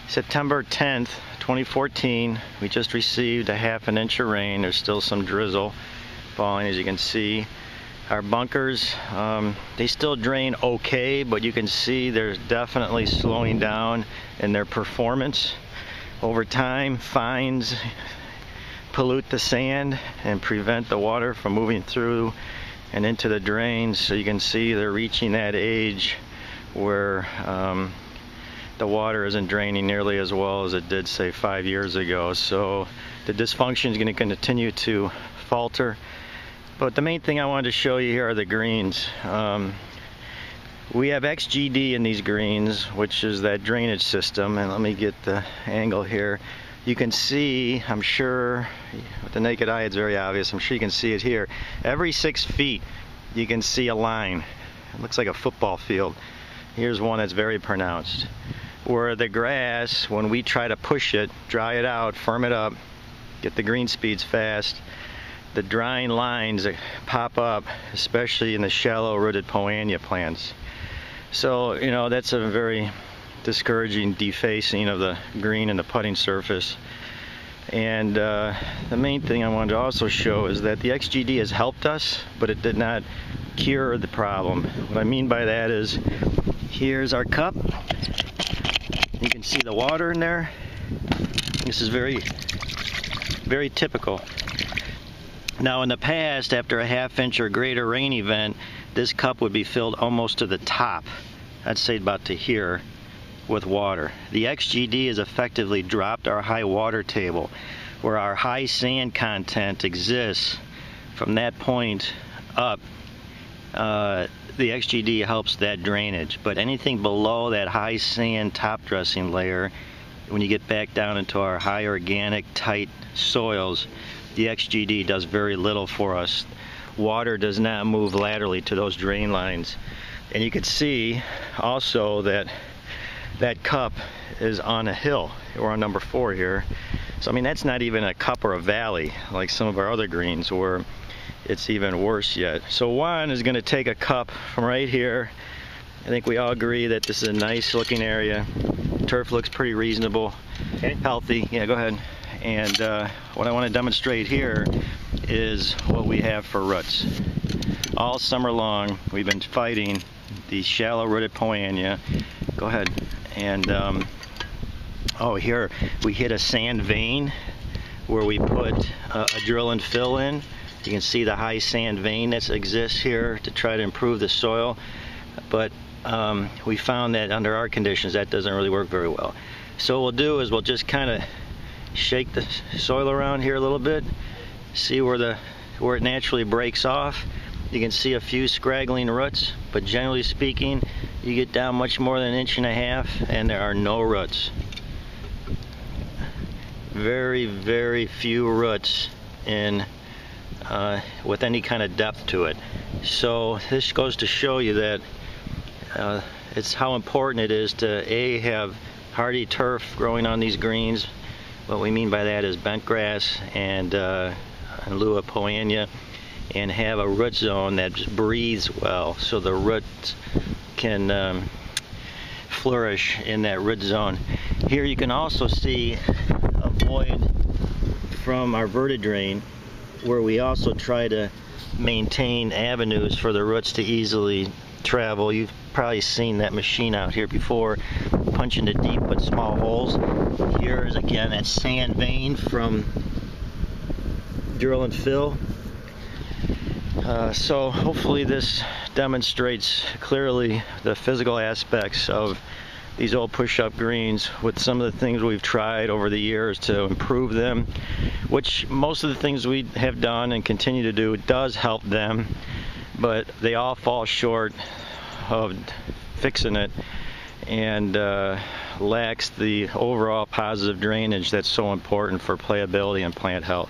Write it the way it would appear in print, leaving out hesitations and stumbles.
September 10th, 2014, we just received a ½ inch of rain. There's still some drizzle falling, as you can see. Our bunkers, they still drain okay, but you can see they're definitely slowing down in their performance. Over time, fines pollute the sand and prevent the water from moving through and into the drains. So you can see they're reaching that age where the water isn't draining nearly as well as it did, say, 5 years ago. So the dysfunction is going to continue to falter. But the main thing I wanted to show you here are the greens. We have XGD in these greens, which is that drainage system. And let me get the angle here. You can see, I'm sure, with the naked eye it's very obvious, I'm sure you can see it here. Every 6 feet you can see a line. It looks like a football field. Here's one that's very pronounced. Where the grass, when we try to push it, dry it out, firm it up, get the green speeds fast, the drying lines that pop up, especially in the shallow rooted poania plants. So, you know, that's a very discouraging defacing of the green and the putting surface. And the main thing I wanted to also show is that the XGD has helped us, but it did not cure the problem. What I mean by that is, here's our cup. You can see the water in there. This is very, very typical. Now in the past, after a ½ inch or greater rain event, this cup would be filled almost to the top. I'd say about to here with water. The XGD has effectively dropped our high water table, where our high sand content exists. From that point up, the XGD helps that drainage, but anything below that high sand top dressing layer, when you get back down into our high organic tight soils, the XGD does very little for us. Water does not move laterally to those drain lines. And you can see also that that cup is on a hill. We're on number 4 here. So I mean, that's not even a cup or a valley like some of our other greens, where it's even worse yet. So Juan is going to take a cup from right here. I think we all agree that this is a nice looking area. Turf looks pretty reasonable, okay. Healthy. Yeah, go ahead. And what I want to demonstrate here is what we have for roots. All summer long we've been fighting the shallow rooted poania. Go ahead. And oh, here we hit a sand vein where we put a drill and fill in. You can see the high sand vein that exists here to try to improve the soil, but we found that under our conditions that doesn't really work very well. So what we'll do is we'll just kind of shake the soil around here a little bit, see where it naturally breaks off. You can see a few scraggling roots, but generally speaking, you get down much more than 1.5 inches and there are no roots. Very, very few roots in with any kind of depth to it. So this goes to show you that it's how important it is to have hardy turf growing on these greens. What we mean by that is bent grass and in lieu of poania, and have a root zone that just breathes well, so the roots can flourish in that root zone. Here you can also see a void from our vertidrain, where we also try to maintain avenues for the roots to easily travel. You've probably seen that machine out here before, punch into deep but small holes. Here is again that sand vein from drill and fill. So hopefully this demonstrates clearly the physical aspects of these old push-up greens, with some of the things we've tried over the years to improve them, which most of the things we have done and continue to do does help them, but they all fall short of fixing it and lacks the overall positive drainage that's so important for playability and plant health.